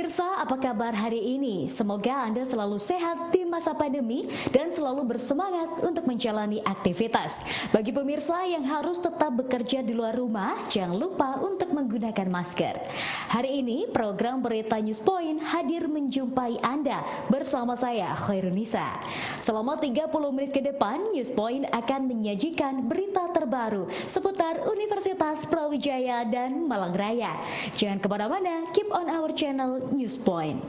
Pemirsa, apa kabar hari ini? Semoga Anda selalu sehat di masa pandemi dan selalu bersemangat untuk menjalani aktivitas. Bagi pemirsa yang harus tetap bekerja di luar rumah, jangan lupa untuk menggunakan masker. Hari ini, program Berita News Point hadir menjumpai Anda bersama saya, Khairunisa. Selama 30 menit ke depan, News Point akan menyajikan berita terbaru seputar Universitas Brawijaya dan Malang Raya. Jangan kemana-mana, keep on our channel News Point.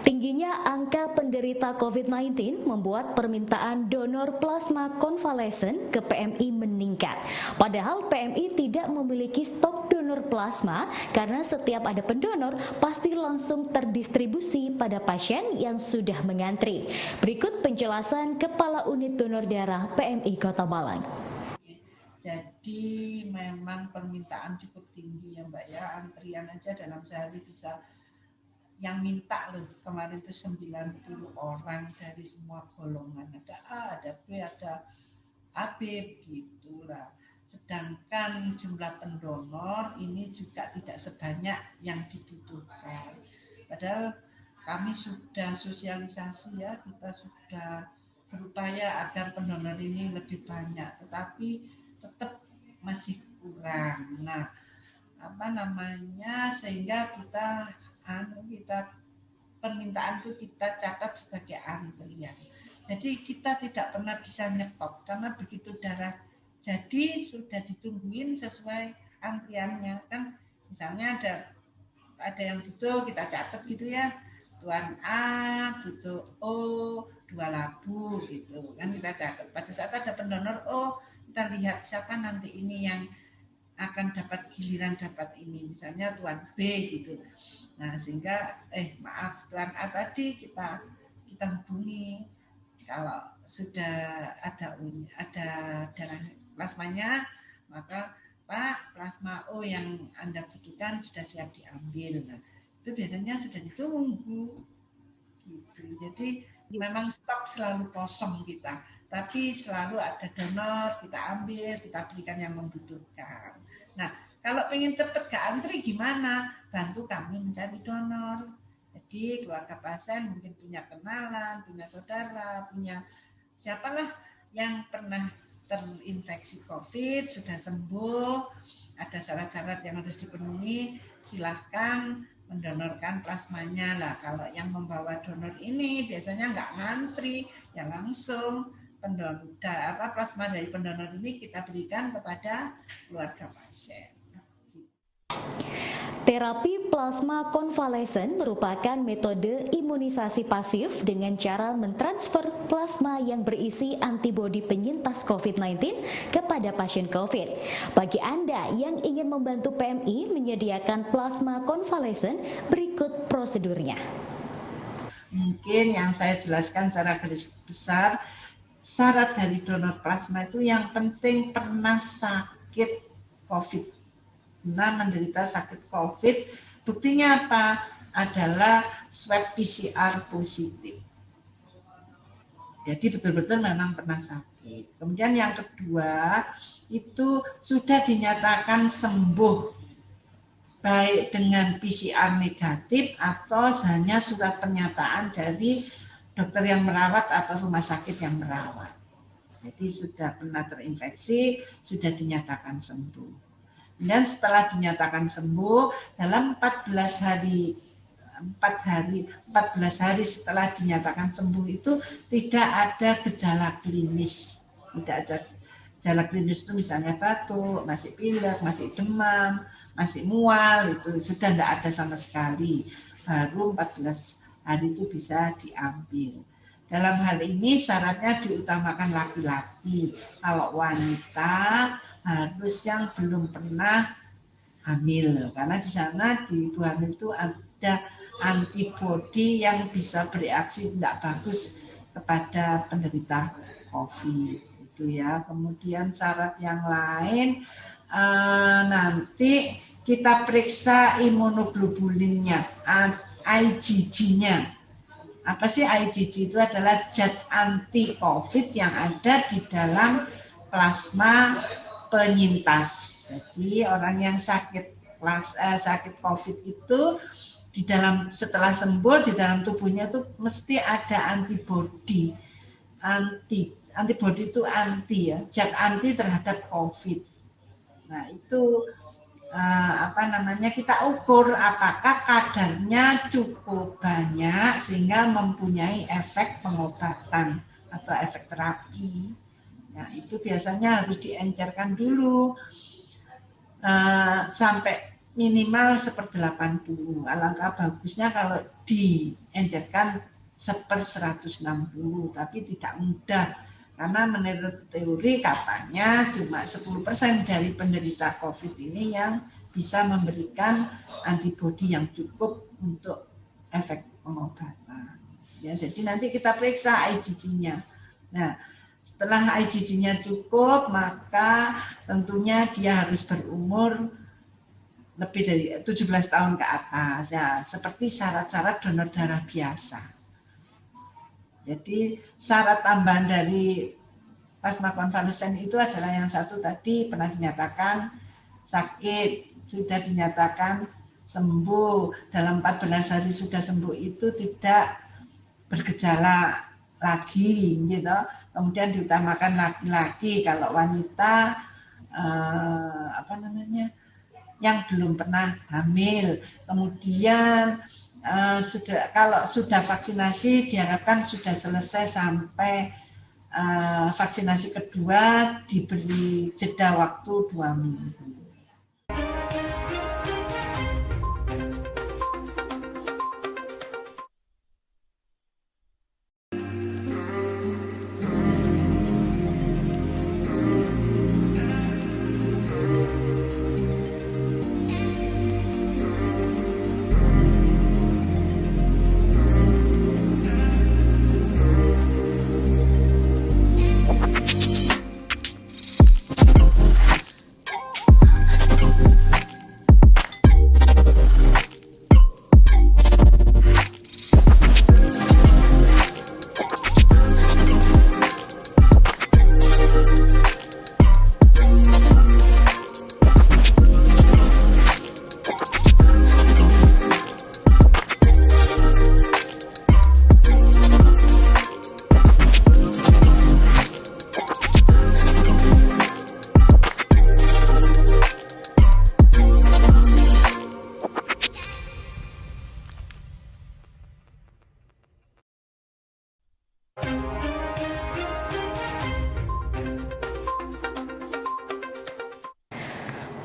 Tingginya angka penderita COVID-19 membuat permintaan donor plasma konvalesen ke PMI meningkat. Padahal PMI tidak memiliki stok donor plasma karena setiap ada pendonor pasti langsung terdistribusi pada pasien yang sudah mengantri. Berikut penjelasan Kepala Unit Donor Darah PMI Kota Malang. Jadi memang permintaan cukup tinggi ya Mbak ya, antrian aja dalam sehari bisa yang minta loh kemarin itu 90 orang dari semua golongan, ada A, ada B, ada AB gitulah. Sedangkan jumlah pendonor ini juga tidak sebanyak yang dibutuhkan. Padahal kami sudah sosialisasi ya, kita sudah berupaya agar pendonor ini lebih banyak, tetapi tetap masih kurang. Nah, sehingga kita permintaan itu kita catat sebagai antrian. Jadi kita tidak pernah bisa nyetop karena begitu darah jadi sudah ditungguin sesuai antriannya kan. Misalnya ada yang butuh kita catat gitu ya. Tuan A butuh O 2 labu gitu kan, kita catat. Pada saat ada pendonor O, kita lihat siapa nanti ini yang akan dapat giliran dapat ini, misalnya Tuan B gitu. Nah sehingga Tuan A tadi kita hubungi kalau sudah ada darah plasmanya, maka Pak, plasma O yang Anda butuhkan sudah siap diambil. Nah itu biasanya sudah ditunggu gitu. Jadi memang stok selalu kosong kita, tapi selalu ada donor, kita ambil, kita berikan yang membutuhkan. Nah, kalau pengen cepat gak antri gimana? Bantu kami mencari donor. Jadi keluarga pasien mungkin punya kenalan, punya saudara, punya siapalah yang pernah terinfeksi COVID, sudah sembuh, ada syarat-syarat yang harus dipenuhi, silahkan mendonorkan plasmanya lah. Kalau yang membawa donor ini biasanya nggak ngantri, ya langsung plasma dari pendonor ini kita berikan kepada keluarga pasien. Terapi plasma konvalesen merupakan metode imunisasi pasif dengan cara mentransfer plasma yang berisi antibodi penyintas COVID-19 kepada pasien COVID. Bagi Anda yang ingin membantu PMI menyediakan plasma konvalesen, berikut prosedurnya. Mungkin yang saya jelaskan secara garis besar, syarat dari donor plasma itu yang penting pernah sakit COVID. Pernah menderita sakit COVID, buktinya apa? Adalah swab PCR positif. Jadi betul-betul memang pernah sakit. Kemudian yang kedua, itu sudah dinyatakan sembuh, baik dengan PCR negatif atau hanya surat pernyataan dari dokter yang merawat atau rumah sakit yang merawat. Jadi sudah pernah terinfeksi, sudah dinyatakan sembuh. Dan setelah dinyatakan sembuh dalam 14 hari setelah dinyatakan sembuh itu tidak ada gejala klinis. Tidak ada gejala klinis itu misalnya batuk, masih pilek, masih demam, masih mual, itu sudah tidak ada sama sekali. Baru 14 hari itu bisa diambil. Dalam hal ini syaratnya diutamakan laki-laki. Kalau wanita harus yang belum pernah hamil, karena di sana di ibu hamil itu ada antibodi yang bisa bereaksi tidak bagus kepada penderita COVID itu ya. Kemudian syarat yang lain nanti kita periksa imunoglobulinnya, IgG-nya. Apa sih IgG? Itu adalah zat anti COVID yang ada di dalam plasma penyintas. Jadi orang yang sakit COVID itu di dalam setelah sembuh di dalam tubuhnya itu mesti ada antibodi. Antibodi itu anti ya, zat anti terhadap COVID. Nah itu kita ukur apakah kadarnya cukup banyak sehingga mempunyai efek pengobatan atau efek terapi. Nah itu biasanya harus diencerkan dulu sampai minimal 1/80. Alangkah bagusnya kalau diencerkan 1/160, tapi tidak mudah. Karena menurut teori katanya cuma 10% dari penderita COVID ini yang bisa memberikan antibodi yang cukup untuk efek pengobatan. Ya, jadi nanti kita periksa IgG-nya. Nah, setelah IgG-nya cukup, maka tentunya dia harus berumur lebih dari 17 tahun ke atas. Ya, seperti syarat-syarat donor darah biasa. Jadi syarat tambahan dari plasma konvalesen itu adalah yang satu tadi pernah dinyatakan sakit, sudah dinyatakan sembuh, dalam 14 hari sudah sembuh itu tidak bergejala lagi gitu. Kemudian diutamakan laki-laki, kalau wanita yang belum pernah hamil. Kemudian kalau sudah vaksinasi diharapkan sudah selesai sampai vaksinasi kedua, diberi jeda waktu 2 minggu.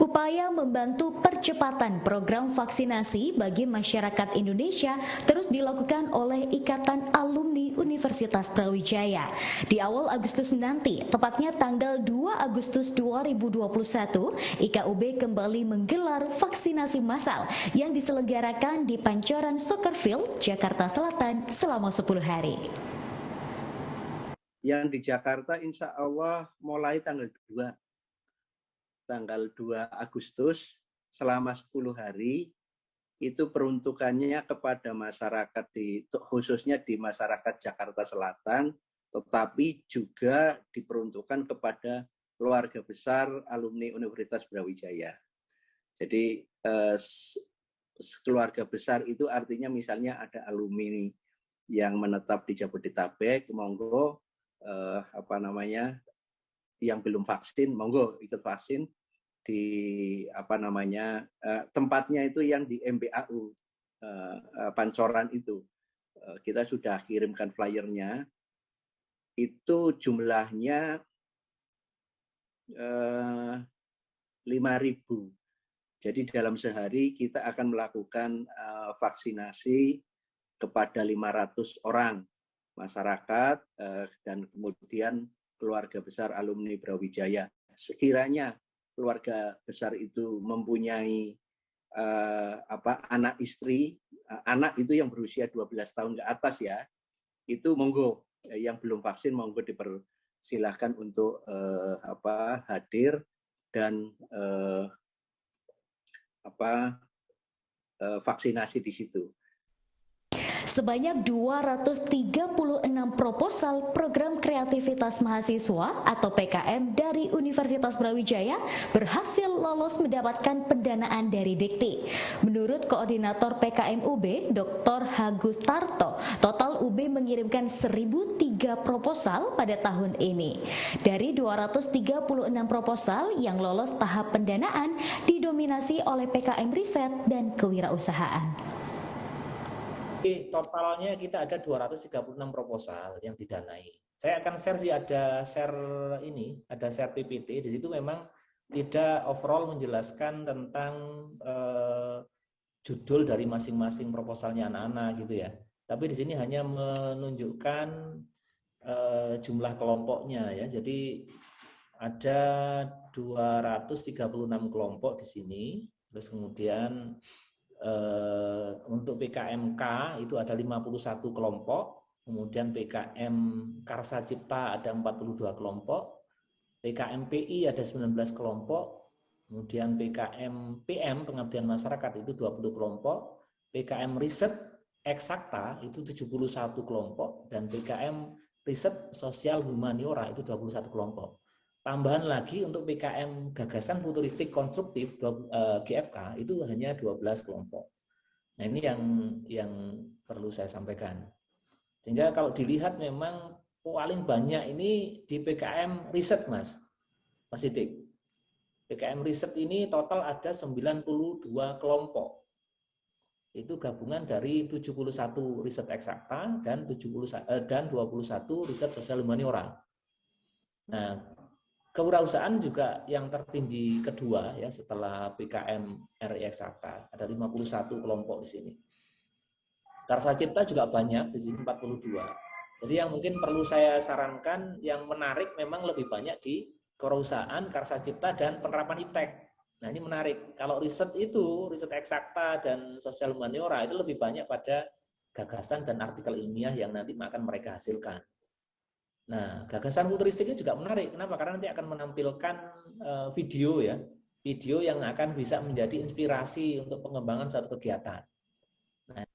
Upaya membantu percepatan program vaksinasi bagi masyarakat Indonesia terus dilakukan oleh Ikatan Alumni Universitas Brawijaya. Di awal Agustus nanti, tepatnya tanggal 2 Agustus 2021, IKUB kembali menggelar vaksinasi massal yang diselenggarakan di Pancoran Soccer Field, Jakarta Selatan selama 10 hari. Yang di Jakarta insya Allah mulai tanggal 2 Agustus selama 10 hari itu peruntukannya kepada masyarakat khususnya di masyarakat Jakarta Selatan, tetapi juga diperuntukkan kepada keluarga besar alumni Universitas Brawijaya. Jadi keluarga besar itu artinya misalnya ada alumni yang menetap di Jabodetabek, monggo yang belum vaksin, monggo ikut vaksin di tempatnya itu yang di MBAU Pancoran itu. Kita sudah kirimkan flyernya. Itu jumlahnya 5.000. Jadi dalam sehari kita akan melakukan vaksinasi kepada 500 orang masyarakat dan kemudian keluarga besar alumni Brawijaya. Sekiranya keluarga besar itu mempunyai anak istri, anak itu yang berusia 12 tahun ke atas ya, itu monggo, yang belum vaksin monggo dipersilahkan untuk hadir dan vaksinasi di situ. Sebanyak 236 proposal program kreativitas mahasiswa atau PKM dari Universitas Brawijaya berhasil lolos mendapatkan pendanaan dari Dikti. Menurut Koordinator PKM UB, Dr. Hagustarto, total UB mengirimkan 1.003 proposal pada tahun ini. Dari 236 proposal yang lolos tahap pendanaan didominasi oleh PKM riset dan kewirausahaan. Totalnya kita ada 236 proposal yang didanai. Saya akan share sih, ada share PPT. Di situ memang tidak overall menjelaskan tentang judul dari masing-masing proposalnya anak-anak gitu ya. Tapi di sini hanya menunjukkan jumlah kelompoknya ya. Jadi ada 236 kelompok di sini. Terus kemudian untuk PKMK itu ada 51 kelompok, kemudian PKM Karsa Cipta ada 42 kelompok, PKMPI ada 19 kelompok, kemudian PKM PM Pengabdian Masyarakat itu 20 kelompok, PKM Riset Eksakta itu 71 kelompok, dan PKM Riset Sosial Humaniora itu 21 kelompok. Tambahan lagi untuk PKM Gagasan Futuristik Konstruktif GFK itu hanya 12 kelompok. Nah ini yang perlu saya sampaikan. Sehingga kalau dilihat memang paling banyak ini di PKM Riset Mas Sidik. PKM Riset ini total ada 92 kelompok. Itu gabungan dari 71 riset eksakta dan 21 riset sosial humaniora. Nah, kewirausahaan juga yang tertinggi kedua ya setelah PKM RI Eksakta, ada 51 kelompok di sini. Karsa Cipta juga banyak, di sini 42. Jadi yang mungkin perlu saya sarankan yang menarik memang lebih banyak di kewirausahaan, Karsa Cipta dan penerapan IPTEK. Nah ini menarik. Kalau riset itu, riset eksakta dan sosial humaniora itu lebih banyak pada gagasan dan artikel ilmiah yang nanti akan mereka hasilkan. Nah, gagasan futuristiknya juga menarik. Kenapa? Karena nanti akan menampilkan video ya, video yang akan bisa menjadi inspirasi untuk pengembangan suatu kegiatan. Nah,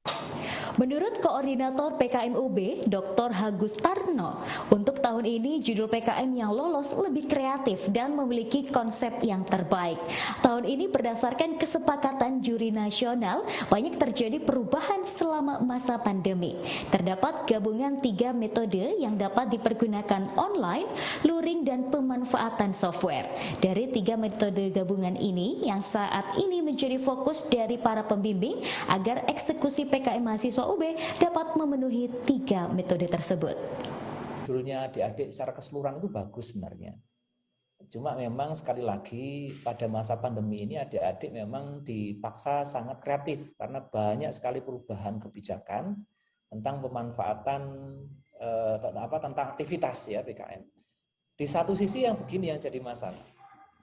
menurut Koordinator PKM UB, Dr. Hagustarno, untuk tahun ini judul PKM yang lolos lebih kreatif dan memiliki konsep yang terbaik. Tahun ini berdasarkan kesepakatan juri nasional, banyak terjadi perubahan selama masa pandemi. Terdapat gabungan 3 metode yang dapat dipergunakan online, luring, dan pemanfaatan software. Dari 3 metode gabungan ini yang saat ini menjadi fokus dari para pembimbing agar eksekusi PKM mahasiswa UB dapat memenuhi 3 metode tersebut. Judulnya adik-adik secara keseluruhan itu bagus sebenarnya. Cuma memang sekali lagi pada masa pandemi ini adik-adik memang dipaksa sangat kreatif karena banyak sekali perubahan kebijakan tentang pemanfaatan tentang aktivitas ya PKM. Di satu sisi yang begini yang jadi masalah.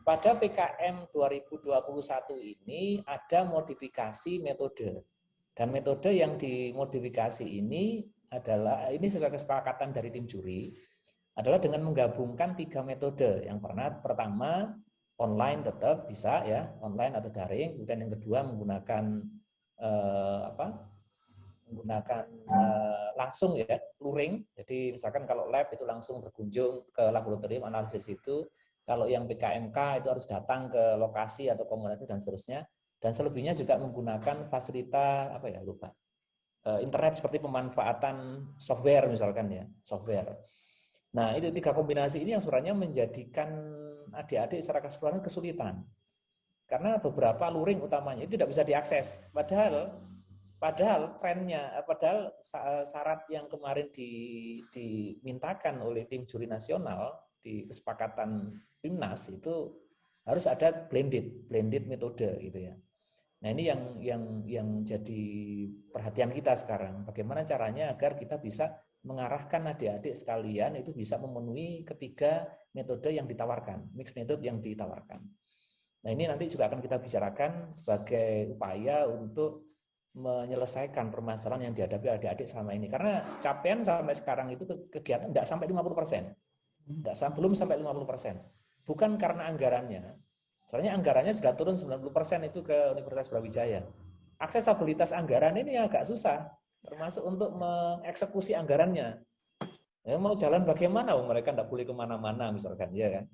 Pada PKM 2021 ini ada modifikasi metode. Dan metode yang dimodifikasi ini adalah, ini sesuai kesepakatan dari tim juri, adalah dengan menggabungkan 3 metode. Yang pertama online tetap bisa ya, online atau daring. Kemudian yang kedua menggunakan langsung ya, luring. Jadi misalkan kalau lab itu langsung berkunjung ke laboratorium analisis itu. Kalau yang PKMK itu harus datang ke lokasi atau komunitas dan seterusnya. Dan selebihnya juga menggunakan fasilitas internet seperti pemanfaatan software misalkan ya, software. Nah, itu 3 kombinasi ini yang sebenarnya menjadikan adik-adik secara keseluruhan kesulitan. Karena beberapa luring utamanya itu tidak bisa diakses. Padahal trennya, padahal syarat yang kemarin dimintakan oleh tim juri nasional di kesepakatan PIMNAS itu harus ada blended metode gitu ya. Nah ini yang jadi perhatian kita sekarang. Bagaimana caranya agar kita bisa mengarahkan adik-adik sekalian itu bisa memenuhi ketiga metode yang ditawarkan, mix method yang ditawarkan. Nah ini nanti juga akan kita bicarakan sebagai upaya untuk menyelesaikan permasalahan yang dihadapi adik-adik selama ini. Karena capaian sampai sekarang itu kegiatan tidak sampai 50%. Belum sampai 50%. Bukan karena anggarannya. Soalnya anggarannya sudah turun 90% itu ke Universitas Brawijaya. Aksesabilitas anggaran ini agak susah. termasuk untuk mengeksekusi anggarannya. Ya, mau jalan bagaimana? Mereka tidak boleh kemana-mana misalkan, ya kan?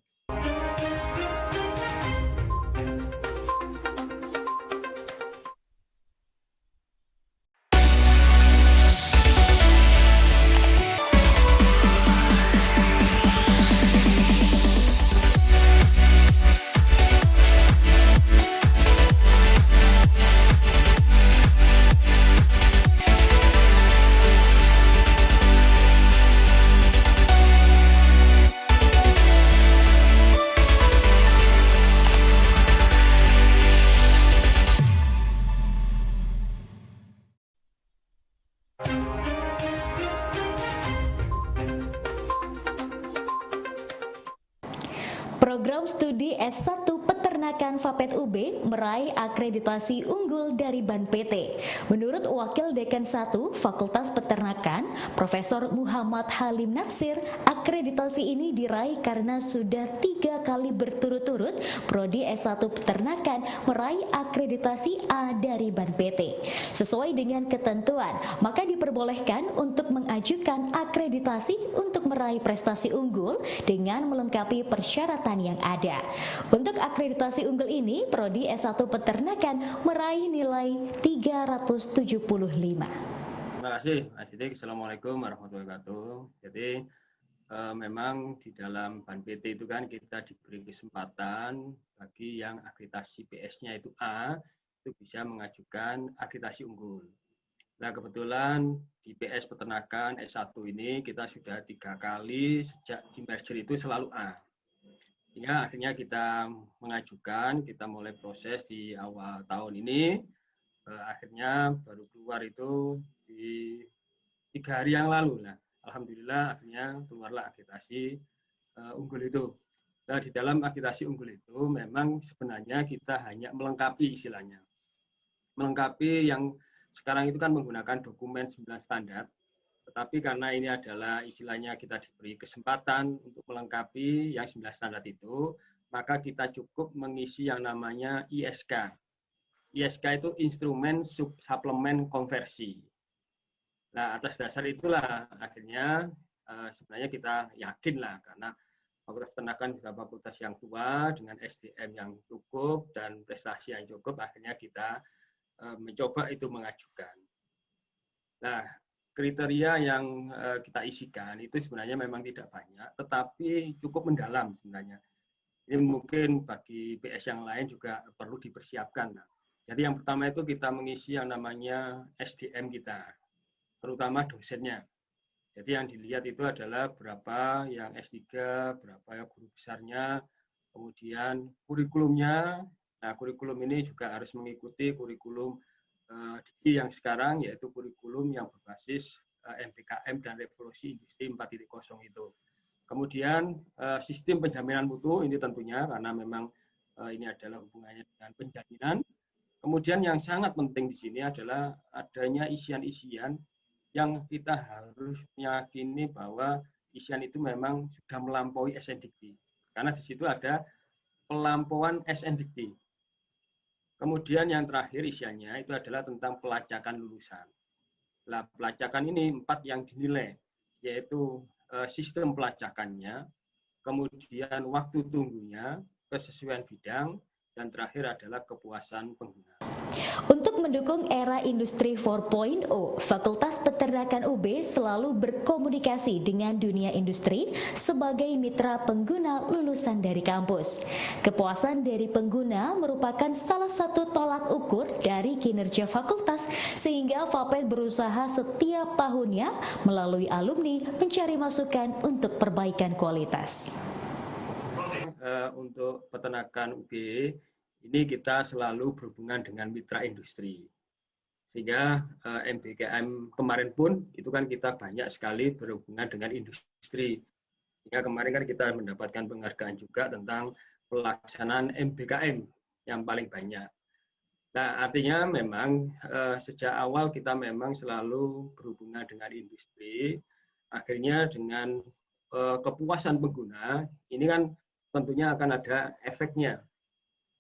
Program studi S1 Peternakan Fapet UB meraih akreditasi unggul dari BAN PT. Menurut Wakil Dekan 1 Fakultas Peternakan, Profesor Muhammad Halim Natsir, akreditasi ini diraih karena sudah 3 kali berturut-turut Prodi S1 Peternakan meraih akreditasi A dari BAN PT. Sesuai dengan ketentuan, maka diperbolehkan untuk mengajukan akreditasi untuk meraih prestasi unggul dengan melengkapi persyaratan yang ada. Untuk akreditasi unggul ini, Prodi S1 Peternakan meraih nilai 375. Terima kasih, Mas Sidik. Assalamualaikum warahmatullahi wabarakatuh. Jadi memang di dalam BAN PT itu kan kita diberi kesempatan bagi yang akreditasi PS-nya itu A, itu bisa mengajukan akreditasi unggul. Nah, kebetulan di PS Peternakan S1 ini kita sudah 3 kali sejak di merger itu selalu A. Sehingga akhirnya kita mengajukan, kita mulai proses di awal tahun ini, akhirnya baru keluar itu di 3 hari yang lalu. Nah, alhamdulillah akhirnya keluarlah akreditasi unggul itu. Nah, di dalam akreditasi unggul itu memang sebenarnya kita hanya melengkapi istilahnya. Melengkapi yang sekarang itu kan menggunakan dokumen 9 standar. Tetapi karena ini adalah istilahnya kita diberi kesempatan untuk melengkapi yang 9 standar itu, maka kita cukup mengisi yang namanya ISK. ISK itu instrumen suplemen konversi. Nah, atas dasar itulah akhirnya sebenarnya kita yakin lah, karena Fakultas Peternakan juga fakultas yang tua dengan SDM yang cukup dan prestasi yang cukup, akhirnya kita mencoba itu mengajukan. Nah, kriteria yang kita isikan itu sebenarnya memang tidak banyak, tetapi cukup mendalam sebenarnya. Ini mungkin bagi PS yang lain juga perlu dipersiapkan. Nah, jadi yang pertama itu kita mengisi yang namanya SDM kita, terutama dosennya. Jadi yang dilihat itu adalah berapa yang S3, berapa guru besarnya, kemudian kurikulumnya. Nah, kurikulum ini juga harus mengikuti kurikulum yang sekarang, yaitu kurikulum yang berbasis MBKM dan Revolusi Industri 4.0 itu. Kemudian sistem penjaminan mutu ini tentunya karena memang ini adalah hubungannya dengan penjaminan. Kemudian yang sangat penting di sini adalah adanya isian-isian yang kita harus meyakini bahwa isian itu memang sudah melampaui SNDikti. Karena di situ ada pelampauan SNDikti. Kemudian yang terakhir isiannya itu adalah tentang pelacakan lulusan. Nah, pelacakan ini 4 yang dinilai, yaitu sistem pelacakannya, kemudian waktu tunggunya, kesesuaian bidang, dan terakhir adalah kepuasan pengguna. Untuk mendukung era industri 4.0, Fakultas Peternakan UB selalu berkomunikasi dengan dunia industri sebagai mitra pengguna lulusan dari kampus. Kepuasan dari pengguna merupakan salah satu tolak ukur dari kinerja fakultas, sehingga Fapet berusaha setiap tahunnya melalui alumni mencari masukan untuk perbaikan kualitas. Untuk Peternakan UB, ini kita selalu berhubungan dengan mitra industri. Sehingga MBKM kemarin pun itu kan kita banyak sekali berhubungan dengan industri. Sehingga kemarin kan kita mendapatkan penghargaan juga tentang pelaksanaan MBKM yang paling banyak. Nah, artinya memang sejak awal kita memang selalu berhubungan dengan industri. Akhirnya dengan kepuasan pengguna, ini kan tentunya akan ada efeknya.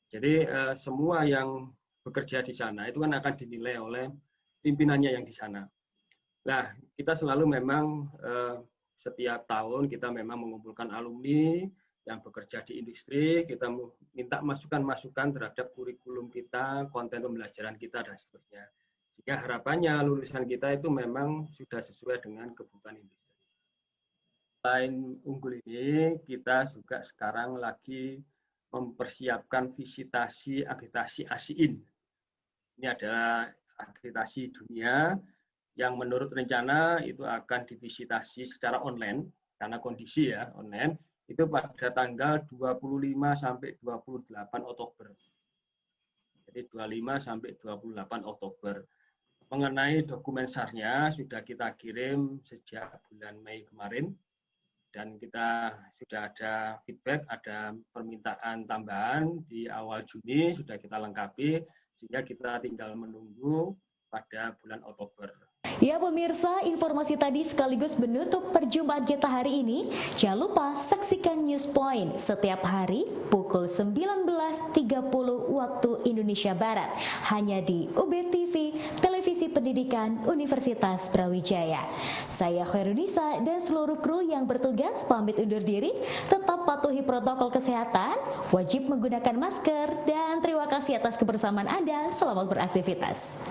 Jadi semua yang bekerja di sana itu kan akan dinilai oleh pimpinannya yang di sana. Nah, kita selalu memang setiap tahun kita memang mengumpulkan alumni yang bekerja di industri, kita minta masukan-masukan terhadap kurikulum kita, konten pembelajaran kita, dan seterusnya. Sehingga harapannya lulusan kita itu memang sudah sesuai dengan kebutuhan industri. Selain unggul ini, kita juga sekarang lagi mempersiapkan visitasi akreditasi ASIIN. Ini adalah akreditasi dunia yang menurut rencana itu akan divisitasi secara online, karena kondisi ya online, itu pada tanggal 25 sampai 28 Oktober. Jadi 25 sampai 28 Oktober. Mengenai dokumen SAR-nya sudah kita kirim sejak bulan Mei kemarin, dan kita sudah ada feedback, ada permintaan tambahan di awal Juni sudah kita lengkapi, sehingga kita tinggal menunggu pada bulan Oktober. Ya pemirsa, informasi tadi sekaligus menutup perjumpaan kita hari ini. Jangan lupa saksikan News Point setiap hari pukul 19.30 waktu Indonesia Barat. Hanya di UB TV, Televisi Pendidikan Universitas Brawijaya. Saya Khairunisa dan seluruh kru yang bertugas pamit undur diri. Tetap patuhi protokol kesehatan, wajib menggunakan masker, dan terima kasih atas kebersamaan Anda. Selamat beraktivitas.